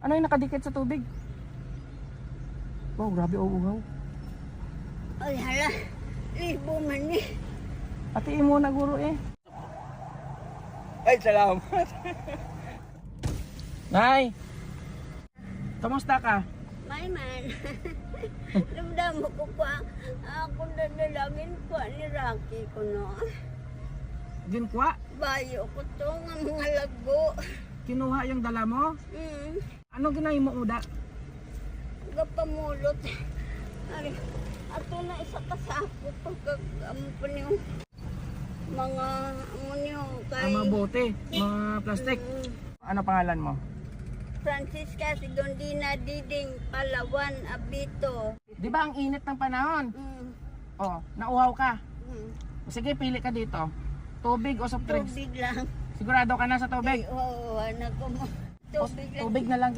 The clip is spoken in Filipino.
Ano yung nakadikit sa tubig? Wow, grabe uhaw. Ay, hala. Libo man eh. Hatiin mo na guro eh. Ay, salamat. Nay! Kamusta ka? May man. Damdam ko pa. Ako dadalangin pa ni Rocky ko no. Ginkwa? Bayo ko to nga mga lago. Kinuha yung dala mo? Ano ginay mo uda? Gapamulot. Ay, ato na isa kasako pagkag po niyo. Mga amo niyo kay Ang mga bote, mga plastic. Ano pangalan mo? Francisca Sigondina Diding Palawan Abito. Di ba ang init ng panahon? Mm. Oh, nauhaw ka. Mm. Sige, pili ka dito. Tubig o soft drinks? Tubig lang. Sigurado ka na sa tubig? Oo, anak ko mo. Tubig lang. Tubig na lang.